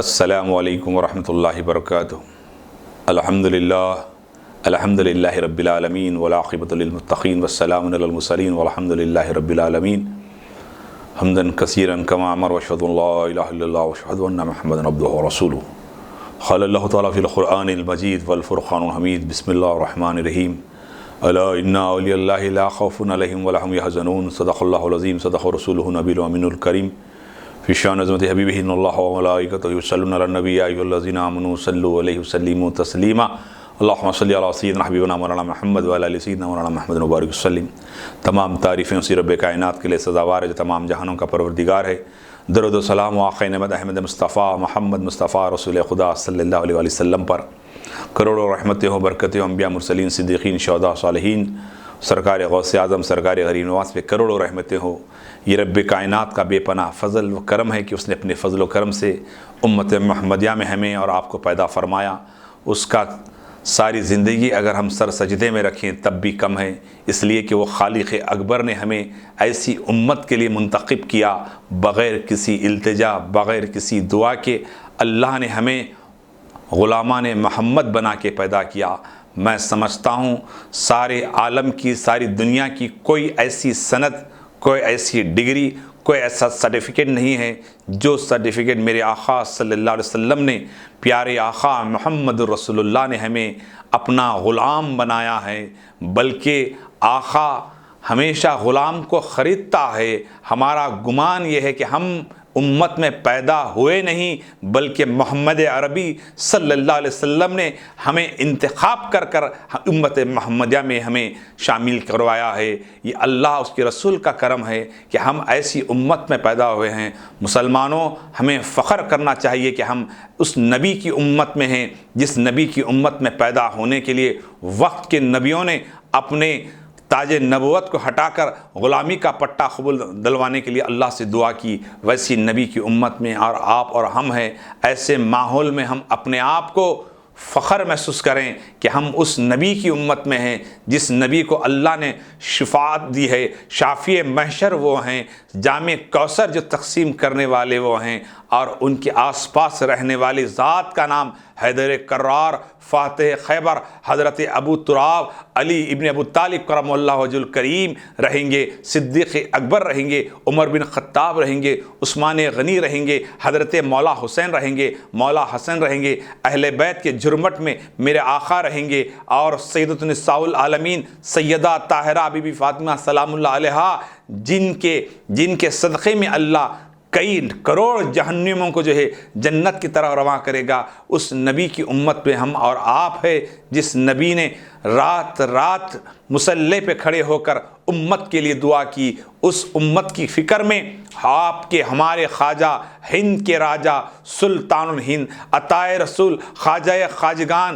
السلام علیکم ورحمۃ اللہ وبرکاتہ۔ الحمدللہ رب العالمین والعاقبۃ للمتقین والسلام علی المرسلین والحمدللہ رب العالمین حمدا کثیرا کما امر واشهد ان لا الہ الا اللہ واشهد ان محمدا عبدہ ورسولہ۔ قال اللہ تعالیٰ فی القرآن المجید والفرقان الحمید۔ بسم اللہ الرحمن الرحیم۔ الا ان اولیاء اللہ لا خوف علیہم ولا هم يحزنون۔ صدق اللہ العظیم، صدق رسولہ النبی الامین الکریم۔ فی شان عظمت حبیبہ ان اللہ وملائکتہ یصلون علی النبی یا ایھا الذین آمنوا صلوا علیہ وسلموا تسلیما۔ اللہم صلی علی سیدنا حبیبنا مولانا محمد وعلی آل سیدنا مولانا محمد مبارک وسلم۔ تمام تعریفیں اسی رب کائنات کے لیے سزاوار ہے جو تمام جہانوں کا پروردگار ہے۔ درود و سلام آقا نعمت احمد مصطفیٰ محمد مصطفیٰ رسول خدا صلی اللہ علیہ وسلم پر کروڑوں رحمتیں و برکتیں انبیاء مرسلین صدیقین شہداء صالحین سرکار غوث اعظم سرکار غریب نواز پہ کروڑوں رحمتیں ہو۔ یہ رب کائنات کا بے پناہ فضل و کرم ہے کہ اس نے اپنے فضل و کرم سے امت محمدیہ میں ہمیں اور آپ کو پیدا فرمایا۔ اس کا ساری زندگی اگر ہم سر سجدے میں رکھیں تب بھی کم ہے، اس لیے کہ وہ خالق اکبر نے ہمیں ایسی امت کے لیے منتخب کیا بغیر کسی التجا بغیر کسی دعا کے۔ اللہ نے ہمیں غلامان محمد بنا کے پیدا کیا۔ میں سمجھتا ہوں سارے عالم کی ساری دنیا کی کوئی ایسی سند، کوئی ایسی ڈگری، کوئی ایسا سرٹیفکیٹ نہیں ہے جو سرٹیفکیٹ میرے آقا صلی اللہ علیہ وسلم نے، پیارے آقا محمد رسول اللہ نے ہمیں اپنا غلام بنایا ہے، بلکہ آقا ہمیشہ غلام کو خریدتا ہے۔ ہمارا گمان یہ ہے کہ ہم امت میں پیدا ہوئے نہیں بلکہ محمد عربی صلی اللہ علیہ وسلم نے ہمیں انتخاب کر کر امت محمدیہ میں ہمیں شامل کروایا ہے۔ یہ اللہ اس کے رسول کا کرم ہے کہ ہم ایسی امت میں پیدا ہوئے ہیں۔ مسلمانوں، ہمیں فخر کرنا چاہیے کہ ہم اس نبی کی امت میں ہیں جس نبی کی امت میں پیدا ہونے کے لیے وقت کے نبیوں نے اپنے تاج نبوت کو ہٹا کر غلامی کا پٹا قبول دلوانے کے لیے اللہ سے دعا کی۔ ویسی نبی کی امت میں اور آپ اور ہم ہیں، ایسے ماحول میں ہم اپنے آپ کو فخر محسوس کریں کہ ہم اس نبی کی امت میں ہیں جس نبی کو اللہ نے شفاعت دی ہے۔ شافی محشر وہ ہیں، جام کوثر جو تقسیم کرنے والے وہ ہیں، اور ان کے آس پاس رہنے والی ذات کا نام حیدر کرار، فاتح خیبر، حضرت ابو تراب، علی ابن ابو طالب کرم اللہ وجہ الکریم رہیں گے، صدیق اکبر رہیں گے، عمر بن خطاب رہیں گے، عثمان غنی رہیں گے، حضرت مولا حسین رہیں گے، مولا حسن رہیں گے، اہل بیت کے جھرمٹ میں میرے آقا رہیں گے، اور سیدۃ نساء العالمین سیدہ طاہرہ بی بی فاطمہ سلام اللہ علیہا جن کے صدقے میں اللہ کئی کروڑ جہنمیوں کو جو ہے جنت کی طرح رواں کرے گا۔ اس نبی کی امت میں ہم اور آپ ہے جس نبی نے رات رات مصلی پہ کھڑے ہو کر امت کے لیے دعا کی۔ اس امت کی فکر میں آپ کے ہمارے خواجہ ہند کے راجہ سلطان الہند عطائے رسول خواجہ خواجگان،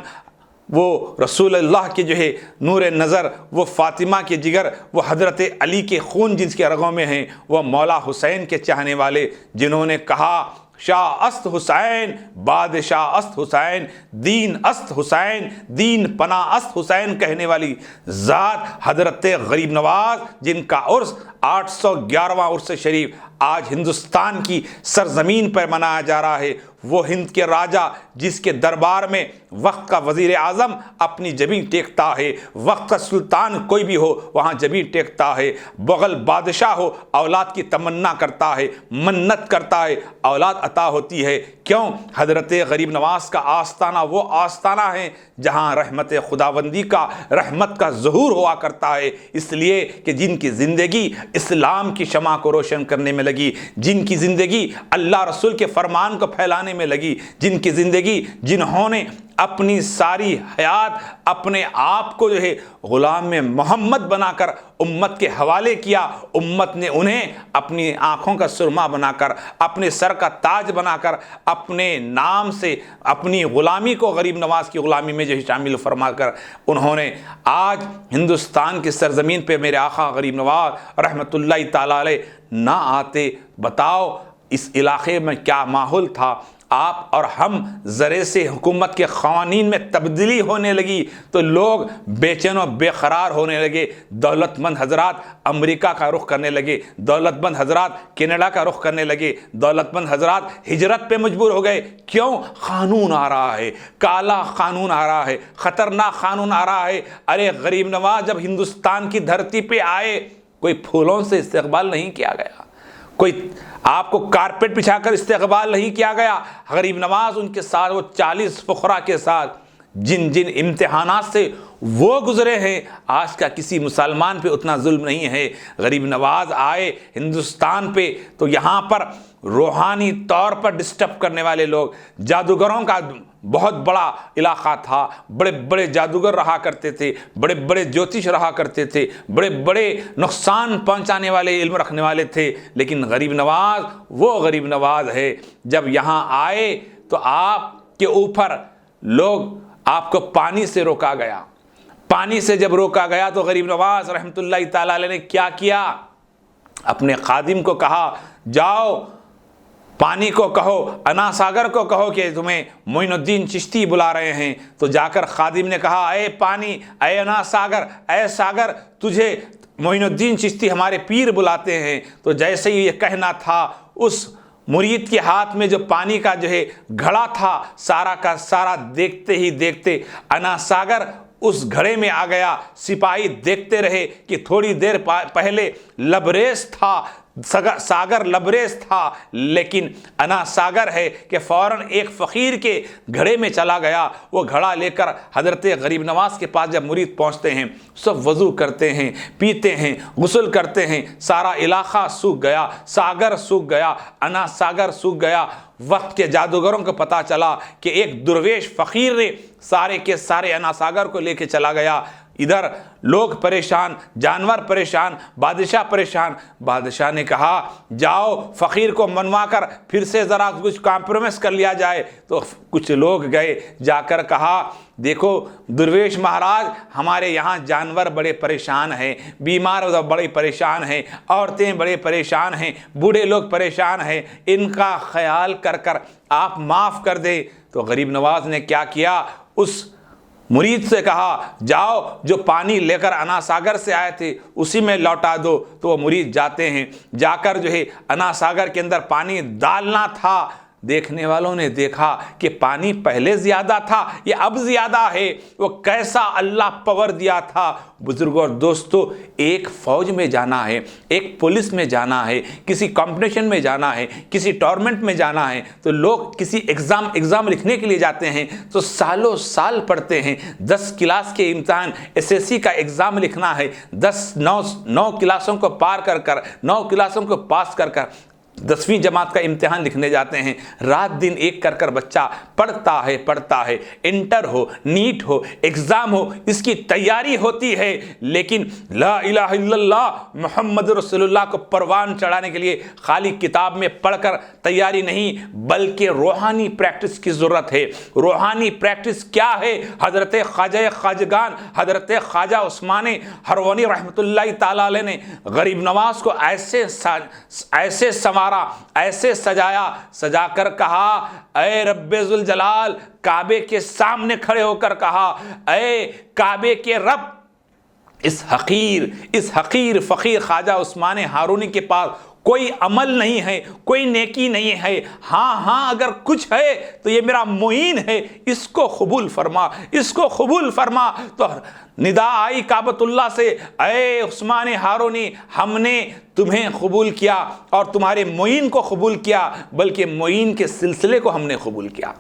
وہ رسول اللہ کے جو ہے نور نظر، وہ فاطمہ کے جگر، وہ حضرت علی کے خون جس کے رگوں میں ہیں، وہ مولا حسین کے چاہنے والے جنہوں نے کہا شاہ است حسین، بادشاہ است حسین، دین است حسین، دین پناہ است حسین کہنے والی ذات حضرت غریب نواز، جن کا عرس 811واں عرس شریف آج ہندوستان کی سرزمین پر منایا جا رہا ہے۔ وہ ہند کے راجہ جس کے دربار میں وقت کا وزیر اعظم اپنی جبین ٹیکتا ہے، وقت کا سلطان کوئی بھی ہو وہاں جبین ٹیکتا ہے، مغل بادشاہ ہو اولاد کی تمنا کرتا ہے، منت کرتا ہے، اولاد عطا ہوتی ہے۔ کیوں؟ حضرت غریب نواز کا آستانہ وہ آستانہ ہے جہاں رحمت خداوندی کا، رحمت کا ظہور ہوا کرتا ہے، اس لیے کہ جن کی زندگی اسلام کی شمع کو روشن کرنے میں لگی، جن کی زندگی اللہ رسول کے فرمان کو پھیلانے میں لگی، جن کی زندگی، جنہوں نے اپنی ساری حیات اپنے آپ کو جو ہے غلام محمد بنا کر امت کے حوالے کیا، امت نے انہیں اپنی آنکھوں کا سرما بنا کر، اپنے سر کا تاج بنا کر، اپنے نام سے اپنی غلامی کو غریب نواز کی غلامی میں جو ہے شامل فرما کر انہوں نے آج ہندوستان کی سرزمین پہ میرے آقا غریب نواز رحمۃ اللہ تعالی علیہ نہ آتے۔ بتاؤ اس علاقے میں کیا ماحول تھا؟ آپ اور ہم ذرے سے حکومت کے قوانین میں تبدیلی ہونے لگی تو لوگ بے چین و بے قرار ہونے لگے، دولت مند حضرات امریکہ کا رخ کرنے لگے، دولت مند حضرات کینیڈا کا رخ کرنے لگے، دولت مند حضرات ہجرت پہ مجبور ہو گئے۔ کیوں؟ قانون آ رہا ہے، کالا قانون آ رہا ہے، خطرناک قانون آ رہا ہے۔ ارے غریب نواز جب ہندوستان کی دھرتی پہ آئے کوئی پھولوں سے استقبال نہیں کیا گیا، کوئی آپ کو کارپیٹ بچھا کر استقبال نہیں کیا گیا۔ غریب نواز ان کے ساتھ وہ 40 فقراء کے ساتھ جن جن امتحانات سے وہ گزرے ہیں، آج کا کسی مسلمان پہ اتنا ظلم نہیں ہے۔ غریب نواز آئے ہندوستان پہ تو یہاں پر روحانی طور پر ڈسٹرب کرنے والے لوگ، جادوگروں کا بہت بڑا علاقہ تھا، بڑے بڑے جادوگر رہا کرتے تھے، بڑے بڑے جوتش رہا کرتے تھے، بڑے بڑے نقصان پہنچانے والے علم رکھنے والے تھے، لیکن غریب نواز وہ غریب نواز ہے۔ جب یہاں آئے تو آپ کے اوپر لوگ آپ کو پانی سے روکا گیا، پانی سے جب روکا گیا تو غریب نواز رحمۃ اللہ تعالی علیہ نے کیا کیا؟ اپنے خادم کو کہا جاؤ پانی کو کہو، انا ساگر کو کہو کہ تمہیں معین الدین چشتی بلا رہے ہیں۔ تو جا کر خادم نے کہا اے پانی، اے انا ساگر، اے ساگر، تجھے معین الدین چشتی ہمارے پیر بلاتے ہیں۔ تو جیسے ہی یہ کہنا تھا اس مرید کے ہاتھ میں جو پانی کا جو ہے گھڑا تھا، سارا کا سارا دیکھتے ہی دیکھتے انا ساگر اس گھڑے میں آ گیا۔ سپاہی دیکھتے رہے کہ تھوڑی دیر پہلے لبریز تھا، ساگر لبریز تھا، لیکن انا ساگر ہے کہ فوراً ایک فقیر کے گھڑے میں چلا گیا۔ وہ گھڑا لے کر حضرت غریب نواز کے پاس جب مرید پہنچتے ہیں، سب وضو کرتے ہیں، پیتے ہیں، غسل کرتے ہیں، سارا علاقہ سوکھ گیا، ساگر سوکھ گیا، انا ساگر سوکھ گیا۔ وقت کے جادوگروں کو پتا چلا کہ ایک درویش فقیر نے سارے کے سارے انا ساگر کو لے کے چلا گیا۔ ادھر لوگ پریشان، جانور پریشان، بادشاہ پریشان۔ بادشاہ نے کہا جاؤ فقیر کو منوا کر پھر سے ذرا کچھ کمپرومائز کر لیا جائے۔ تو کچھ لوگ گئے، جا کر کہا دیکھو درویش مہاراج، ہمارے یہاں جانور بڑے پریشان ہیں، بیمار بڑے پریشان ہیں، عورتیں بڑے پریشان ہیں، بوڑھے لوگ پریشان ہیں، ان کا خیال کر کر آپ معاف کر دیں۔ تو غریب نواز نے کیا کیا؟ اس مرید سے کہا جاؤ جو پانی لے کر انا ساگر سے آئے تھے اسی میں لوٹا دو۔ تو وہ مرید جاتے ہیں، جا کر جو ہے انا ساگر کے اندر پانی ڈالنا تھا۔ دیکھنے والوں نے دیکھا کہ پانی پہلے زیادہ تھا، یہ اب زیادہ ہے۔ وہ کیسا اللہ پاور دیا تھا۔ بزرگوں اور دوستو، ایک فوج میں جانا ہے، ایک پولیس میں جانا ہے، کسی کمپٹیشن میں جانا ہے، کسی ٹورنامنٹ میں جانا ہے تو لوگ کسی ایگزام لکھنے کے لیے جاتے ہیں تو سالوں سال پڑھتے ہیں۔ 10 کلاس کے امتحان SSC کا ایگزام لکھنا ہے، 9 کلاسوں کو پار کر کر 9 کلاسوں کو پاس کر کر 10ویں جماعت کا امتحان لکھنے جاتے ہیں۔ رات دن ایک کر کر بچہ پڑھتا ہے، انٹر ہو، نیٹ ہو، ایگزام ہو، اس کی تیاری ہوتی ہے، لیکن لا الہ الا اللہ محمد رسول اللہ کو پروان چڑھانے کے لیے خالی کتاب میں پڑھ کر تیاری نہیں، بلکہ روحانی پریکٹس کی ضرورت ہے۔ روحانی پریکٹس کیا ہے؟ حضرت خواجہ خواجگان حضرت خواجہ عثمان ہروانی رحمۃ اللہ تعالی علیہ نے غریب نواز کو ایسے سنوارا، ایسے سجا کر کہا اے رب ذوالجلال، کعبے کے سامنے کھڑے ہو کر کہا اے کعبے کے رب، اس حقیر فقیر خواجہ عثمان ہارونی کے پاس کوئی عمل نہیں ہے، کوئی نیکی نہیں ہے، ہاں اگر کچھ ہے تو یہ میرا معین ہے، اس کو قبول فرما۔ تو ندا آئی کعبۃ اللہ سے اے عثمان ہارونی، ہم نے تمہیں قبول کیا اور تمہارے معین کو قبول کیا، بلکہ معین کے سلسلے کو ہم نے قبول کیا۔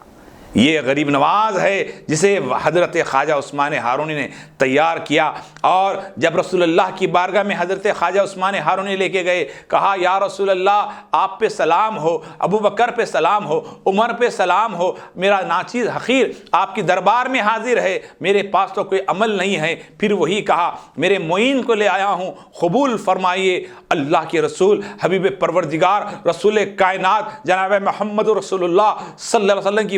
یہ غریب نواز ہے جسے حضرت خواجہ عثمان ہارونی نے تیار کیا۔ اور جب رسول اللہ کی بارگاہ میں حضرت خواجہ عثمان ہارونی لے کے گئے، کہا یا رسول اللہ آپ پہ سلام ہو، ابو بکر پہ سلام ہو، عمر پہ سلام ہو، میرا ناچیز حقیر آپ کی دربار میں حاضر ہے، میرے پاس تو کوئی عمل نہیں ہے۔ پھر وہی کہا میرے معین کو لے آیا ہوں، قبول فرمائیے۔ اللہ کے رسول حبیب پروردگار رسول کائنات جناب محمد رسول اللہ صلی اللہ علیہ وسلم کی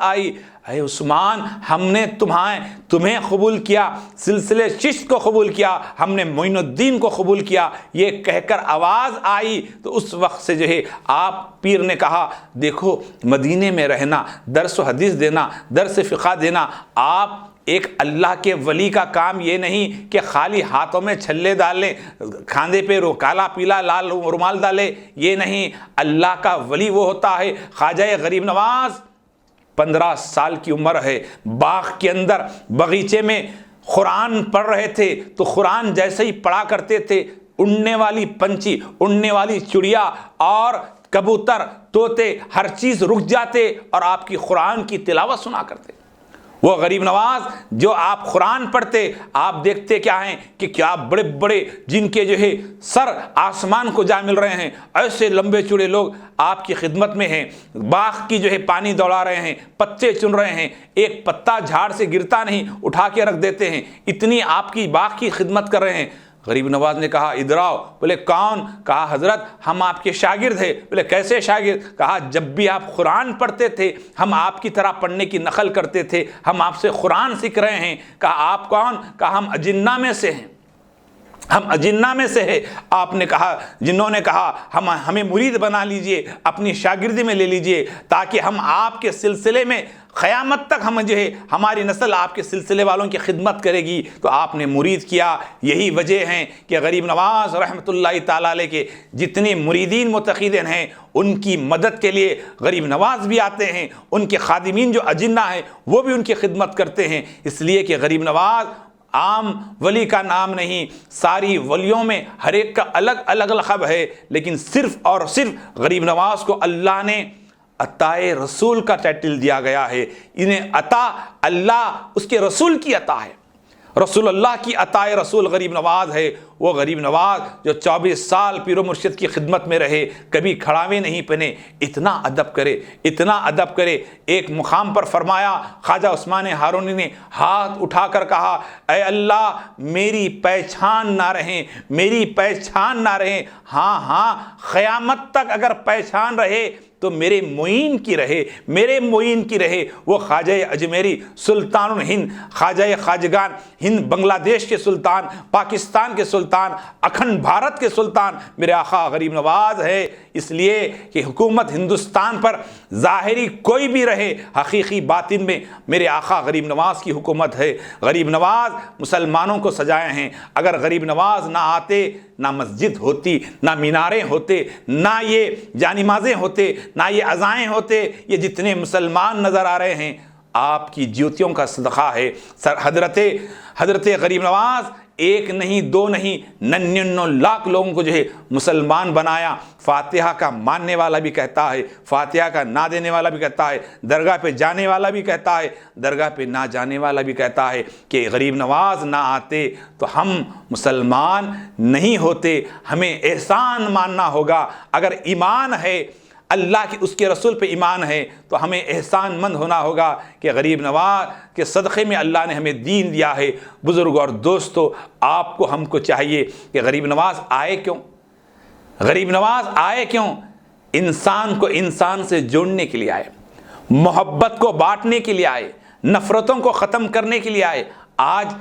آئی، اے عثمان ہم نے تمہیں قبول کیا، سلسلے چشت کو قبول کیا، ہم نے معین الدین کو قبول کیا، یہ کہہ کر آواز آئی تو اس وقت سے جو ہے آپ پیر نے کہا دیکھو مدینے میں رہنا، درس و حدیث دینا، درس فقہ دینا، آپ ایک اللہ کے ولی کا کام یہ نہیں کہ خالی ہاتھوں میں چھلے ڈالیں، کھاندے پہ کالا پیلا لال رومال ڈالے، یہ نہیں، اللہ کا ولی وہ ہوتا ہے۔ خواجہ غریب نواز 15 سال کی عمر ہے، باغ کے اندر باغیچے میں قرآن پڑھ رہے تھے تو قرآن جیسے ہی پڑھا کرتے تھے، اڑنے والی پنچھی، اڑنے والی چڑیا اور کبوتر، طوطے، ہر چیز رک جاتے اور آپ کی قرآن کی تلاوت سنا کرتے۔ وہ غریب نواز جو آپ قرآن پڑھتے، آپ دیکھتے کیا ہیں کہ کیا بڑے بڑے جن کے جو ہے سر آسمان کو جا مل رہے ہیں، ایسے لمبے چوڑے لوگ آپ کی خدمت میں ہیں، باغ کی جو ہے پانی دوڑا رہے ہیں، پتے چن رہے ہیں، ایک پتا جھاڑ سے گرتا نہیں، اٹھا کے رکھ دیتے ہیں، اتنی آپ کی باغ کی خدمت کر رہے ہیں۔ غریب نواز نے کہا ادھر آؤ، بولے کون؟ کہا حضرت ہم آپ کے شاگرد ہیں۔ بولے کیسے شاگرد؟ کہا جب بھی آپ قرآن پڑھتے تھے ہم آپ کی طرح پڑھنے کی نقل کرتے تھے، ہم آپ سے قرآن سیکھ رہے ہیں۔ کہا آپ کون؟ کہا ہم اجنہ میں سے ہیں، ہم اجنہ میں سے ہے۔ آپ نے کہا، جنہوں نے کہا ہمیں مرید بنا لیجئے، اپنی شاگردی میں لے لیجئے تاکہ ہم آپ کے سلسلے میں قیامت تک ہم جو ہے ہماری نسل آپ کے سلسلے والوں کی خدمت کرے گی، تو آپ نے مرید کیا۔ یہی وجہ ہے کہ غریب نواز رحمۃ اللہ تعالیٰ علیہ کے جتنے مریدین متقیدین ہیں ان کی مدد کے لیے غریب نواز بھی آتے ہیں، ان کے خادمین جو اجنہ ہیں وہ بھی ان کی خدمت کرتے ہیں، اس لیے کہ غریب نواز عام ولی کا نام نہیں، ساری ولیوں میں ہر ایک کا الگ الگ لقب ہے، لیکن صرف اور صرف غریب نواز کو اللہ نے عطائے رسول کا ٹائٹل دیا گیا ہے۔ انہیں عطا اللہ اس کے رسول کی عطا ہے، رسول اللہ کی عطائے رسول غریب نواز ہے۔ وہ غریب نواز جو 24 سال پیر و مرشد کی خدمت میں رہے، کبھی کھڑاوے نہیں پہنے، اتنا ادب کرے، اتنا ادب کرے۔ ایک مقام پر فرمایا، خواجہ عثمان ہارونی نے ہاتھ اٹھا کر کہا اے اللہ میری پہچان نہ رہیں، میری پہچان نہ رہیں، ہاں قیامت تک اگر پہچان رہے تو میرے معین کی رہے، میرے معین کی رہے۔ وہ خواجہ اجمیری سلطان الہند، خواجہ خواجگان ہند، بنگلہ دیش کے سلطان، پاکستان کے سلطان، اکھنڈ بھارت کے سلطان میرے آقا غریب نواز ہے۔ اس لیے کہ حکومت ہندوستان پر ظاہری کوئی بھی رہے، حقیقی باطن میں میرے آقا غریب نواز کی حکومت ہے۔ غریب نواز مسلمانوں کو سجائے ہیں، اگر غریب نواز نہ آتے نہ مسجد ہوتی، نہ میناریں ہوتے، نہ یہ جانمازیں ہوتے، نہ یہ اذائیں ہوتے۔ یہ جتنے مسلمان نظر آ رہے ہیں آپ کی جوتیوں کا صدقہ ہے۔ حضرت غریب نواز ایک نہیں، دو نہیں، 99 لاکھ لوگوں کو جو ہے مسلمان بنایا۔ فاتحہ کا ماننے والا بھی کہتا ہے، فاتحہ کا نہ دینے والا بھی کہتا ہے، درگاہ پہ جانے والا بھی کہتا ہے، درگاہ پہ نہ جانے والا بھی کہتا ہے کہ غریب نواز نہ آتے تو ہم مسلمان نہیں ہوتے۔ ہمیں احسان ماننا ہوگا۔ اگر ایمان ہے، اللہ کی اس کے رسول پہ ایمان ہے، تو ہمیں احسان مند ہونا ہوگا کہ غریب نواز کے صدقے میں اللہ نے ہمیں دین دیا ہے۔ بزرگ اور دوستو، آپ کو ہم کو چاہیے کہ غریب نواز آئے کیوں؟ غریب نواز آئے کیوں؟ انسان کو انسان سے جوڑنے کے لیے آئے، محبت کو بانٹنے کے لیے آئے، نفرتوں کو ختم کرنے کے لیے آئے۔ آج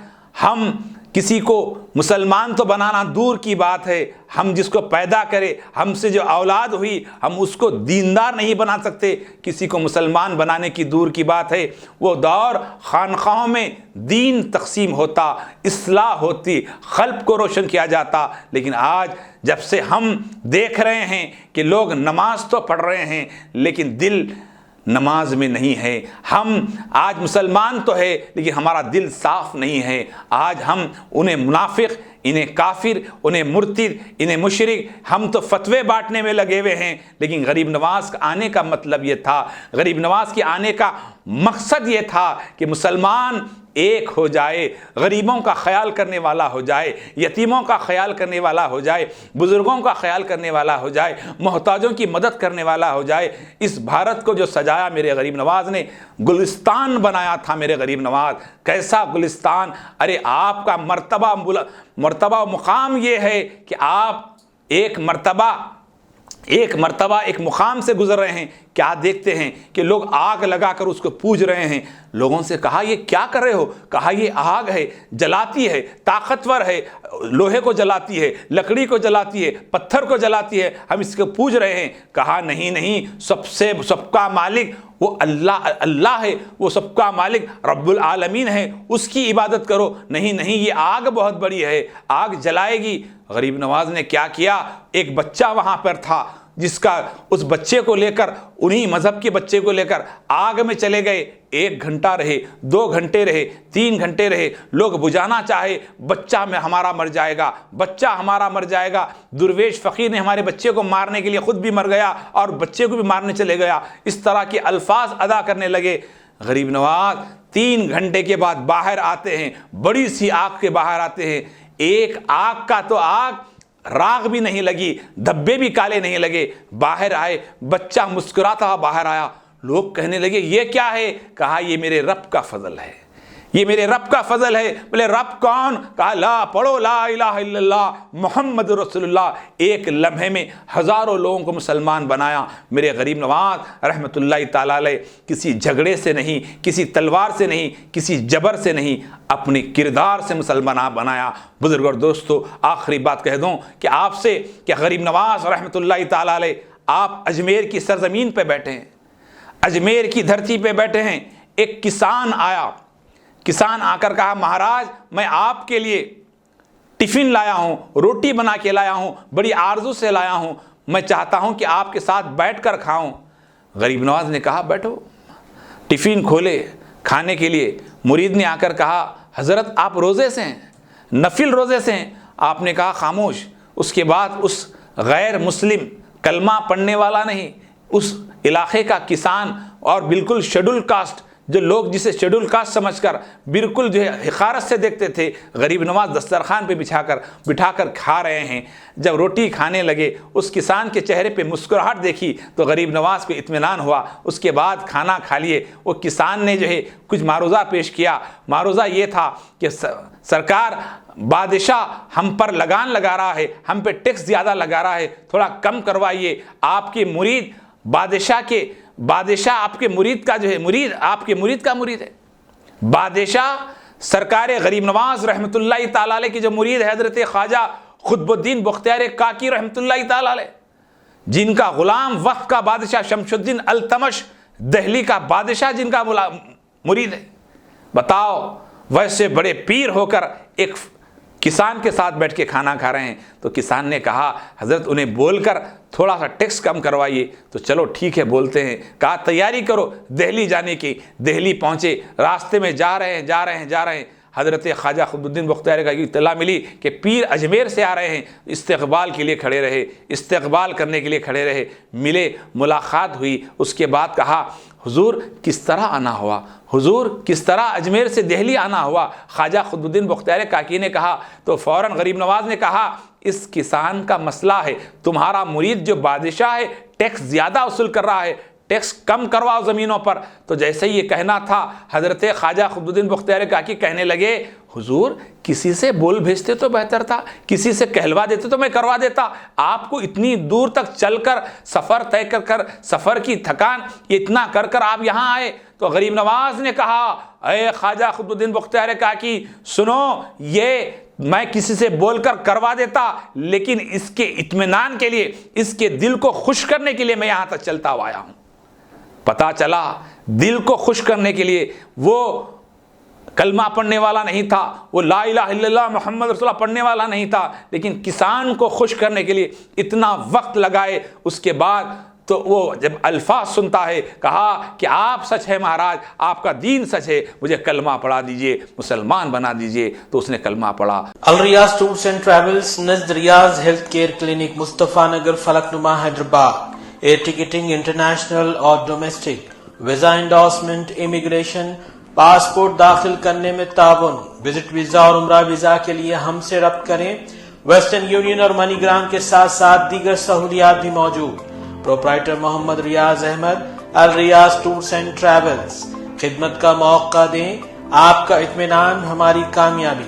ہم کسی کو مسلمان تو بنانا دور کی بات ہے، ہم جس کو پیدا کرے، ہم سے جو اولاد ہوئی، ہم اس کو دیندار نہیں بنا سکتے۔ کسی کو مسلمان بنانے کی دور کی بات ہے۔ وہ دور خانقاہوں میں دین تقسیم ہوتا، اصلاح ہوتی، قلب کو روشن کیا جاتا، لیکن آج جب سے ہم دیکھ رہے ہیں کہ لوگ نماز تو پڑھ رہے ہیں لیکن دل نماز میں نہیں ہے۔ ہم آج مسلمان تو ہے لیکن ہمارا دل صاف نہیں ہے۔ آج ہم انہیں منافق، انہیں کافر، انہیں مرتد، انہیں مشرک، ہم تو فتوے بانٹنے میں لگے ہوئے ہیں۔ لیکن غریب نواز کا آنے کا مطلب یہ تھا، غریب نواز کے آنے کا مقصد یہ تھا کہ مسلمان ایک ہو جائے، غریبوں کا خیال کرنے والا ہو جائے، یتیموں کا خیال کرنے والا ہو جائے، بزرگوں کا خیال کرنے والا ہو جائے، محتاجوں کی مدد کرنے والا ہو جائے۔ اس بھارت کو جو سجایا میرے غریب نواز نے، گلستان بنایا تھا میرے غریب نواز۔ کیسا گلستان! ارے آپ کا مرتبہ و مقام یہ ہے کہ آپ ایک مرتبہ ایک مرتبہ ایک مقام سے گزر رہے ہیں، کیا دیکھتے ہیں کہ لوگ آگ لگا کر اس کو پوج رہے ہیں۔ لوگوں سے کہا یہ کیا کر رہے ہو؟ کہا یہ آگ ہے، جلاتی ہے، طاقتور ہے، لوہے کو جلاتی ہے، لکڑی کو جلاتی ہے، پتھر کو جلاتی ہے، ہم اس کو پوج رہے ہیں۔ کہا نہیں، سب کا مالک وہ اللہ ہے، وہ سب کا مالک رب العالمین ہے، اس کی عبادت کرو۔ نہیں یہ آگ بہت بڑی ہے، آگ جلائے گی۔ غریب نواز نے کیا کیا، ایک بچہ وہاں پر تھا جس کا اس بچے کو لے کر، انہی مذہب کے بچے کو لے کر آگ میں چلے گئے۔ 1 گھنٹہ رہے، 2 گھنٹے رہے، 3 گھنٹے رہے، لوگ بجھانا چاہے، بچہ ہمارا مر جائے گا، بچہ ہمارا مر جائے گا۔ درویش فقیر نے ہمارے بچے کو مارنے کے لیے خود بھی مر گیا اور بچے کو بھی مارنے چلے گیا، اس طرح کے الفاظ ادا کرنے لگے۔ غریب نواز 3 گھنٹے کے بعد باہر آتے ہیں، بڑی سی آگ کے باہر آتے ہیں۔ ایک آگ کا تو آگ راغ بھی نہیں لگی، دھبے بھی کالے نہیں لگے۔ باہر آئے، بچہ مسکراتا ہوا باہر آیا۔ لوگ کہنے لگے یہ کیا ہے؟ کہا یہ میرے رب کا فضل ہے، یہ میرے رب کا فضل ہے۔ بولے رب کون؟ کہا لا پڑھو لا الہ الا اللہ محمد رسول اللہ۔ ایک لمحے میں ہزاروں لوگوں کو مسلمان بنایا۔ میرے غریب نواز رحمۃ اللہ تعالی علیہ کسی جھگڑے سے نہیں، کسی تلوار سے نہیں، کسی جبر سے نہیں، اپنے کردار سے مسلمان بنایا۔ بزرگ اور دوستو، آخری بات کہہ دوں کہ آپ سے کہ غریب نواز رحمۃ اللہ تعالی علیہ آپ اجمیر کی سرزمین پہ بیٹھے ہیں، اجمیر کی دھرتی پہ بیٹھے ہیں۔ ایک کسان آیا، کسان آ کر کہا مہاراج میں آپ کے لیے ٹفن لایا ہوں، روٹی بنا کے لایا ہوں، بڑی آرزو سے لایا ہوں، میں چاہتا ہوں کہ آپ کے ساتھ بیٹھ کر کھاؤں۔ غریب نواز نے کہا بیٹھو۔ ٹفن کھولے کھانے کے لیے، مرید نے آ کر کہا حضرت آپ روزے سے ہیں، نفل روزے سے ہیں؟ آپ نے کہا خاموش۔ اس کے بعد اس غیر مسلم کلمہ پڑھنے والا نہیں، اس علاقے کا کسان اور بالکل شیڈول کاسٹ، جو لوگ جسے شیڈول کاسٹ سمجھ کر بالکل جو ہے حقارت سے دیکھتے تھے، غریب نواز دسترخوان پہ بٹھا کر کھا رہے ہیں۔ جب روٹی کھانے لگے، اس کسان کے چہرے پہ مسکراہٹ دیکھی تو غریب نواز کو اطمینان ہوا۔ اس کے بعد کھانا کھا لیے۔ وہ کسان نے جو ہے کچھ معروضہ پیش کیا۔ معروضہ یہ تھا کہ سرکار بادشاہ ہم پر لگان لگا رہا ہے، ہم پہ ٹیکس زیادہ لگا رہا ہے، تھوڑا کم کروائیے۔ آپ کے مرید بادشاہ آپ کے مرید کا جو ہے مرید آپ کے مرید کا مرید ہے۔ بادشاہ سرکار غریب نواز رحمۃ اللہ تعالی علیہ کی جو مرید ہے حضرت خواجہ قطب الدین بختیار کاکی رحمۃ اللہ تعالی علیہ، جن کا غلام وقت کا بادشاہ شمس الدین التمش دہلی کا بادشاہ جن کا مرید ہے۔ بتاؤ، ویسے بڑے پیر ہو کر ایک کسان کے ساتھ بیٹھ کے کھانا کھا رہے ہیں۔ تو کسان نے کہا حضرت انہیں بول کر تھوڑا سا ٹیکس کم کروائیے۔ تو چلو ٹھیک ہے بولتے ہیں۔ کہا تیاری کرو دہلی جانے کی۔ دہلی پہنچے، راستے میں جا رہے ہیں حضرت خواجہ قطب الدین بختیار کا اطلاع ملی کہ پیر اجمیر سے آ رہے ہیں۔ استقبال کے لیے کھڑے رہے، استقبال کرنے کے لیے کھڑے رہے، ملے، ملاقات ہوئی۔ اس کے بعد کہا حضور کس طرح آنا ہوا، حضور کس طرح اجمیر سے دہلی آنا ہوا؟ خواجہ قطب الدین بختیار کاکی نے کہا تو فوراً غریب نواز نے کہا اس کسان کا مسئلہ ہے، تمہارا مرید جو بادشاہ ہے ٹیکس زیادہ وصول کر رہا ہے، ٹیکس کم کرواؤ زمینوں پر۔ تو جیسے یہ کہنا تھا، حضرت خواجہ قطب الدین بختیار کاکی کہنے لگے حضور کسی سے بول بھیجتے تو بہتر تھا، کسی سے کہلوا دیتے تو میں کروا دیتا۔ آپ کو اتنی دور تک چل کر سفر طے کر سفر کی تھکان اتنا کر آپ یہاں آئے۔ تو غریب نواز نے کہا اے خواجہ قطب الدین بختیار کاکی سنو، یہ میں کسی سے بول کر کروا دیتا، لیکن اس کے اطمینان کے لیے، اس کے دل کو خوش کرنے کے لیے میں یہاں تک چلتا ہوا آیا ہوں۔ پتا چلا دل کو خوش کرنے کے لیے وہ کلمہ پڑھنے والا نہیں تھا، وہ لا الہ الا اللہ محمد رسول اللہ پڑھنے والا نہیں تھا، لیکن کسان کو خوش کرنے کے لیے اتنا وقت لگائے۔ اس کے بعد تو وہ جب الفاظ سنتا ہے، کہا کہ آپ سچ ہے مہاراج، آپ کا دین سچ ہے، مجھے کلمہ پڑھا دیجئے، مسلمان بنا دیجئے۔ تو اس نے کلمہ پڑھا۔ الریاض ٹورز اینڈ ٹریولز نزد Riyaz health care clinic Mustafa Nagar Falaknuma Hyderabad. Air ticketing international اور domestic, visa endorsement, immigration, passport داخل کرنے میں تعاون، وزٹ ویزا اور عمرہ ویزا کے لیے ہم سے رابطہ کریں۔ ویسٹرن یونین اور منی گرام کے ساتھ ساتھ دیگر سہولیات بھی موجود۔ Proprietor Mohammed Riyaz Ahmed, Al-Riyaz tours and travels. خدمت کا موقع دیں، آپ کا اطمینان ہماری کامیابی۔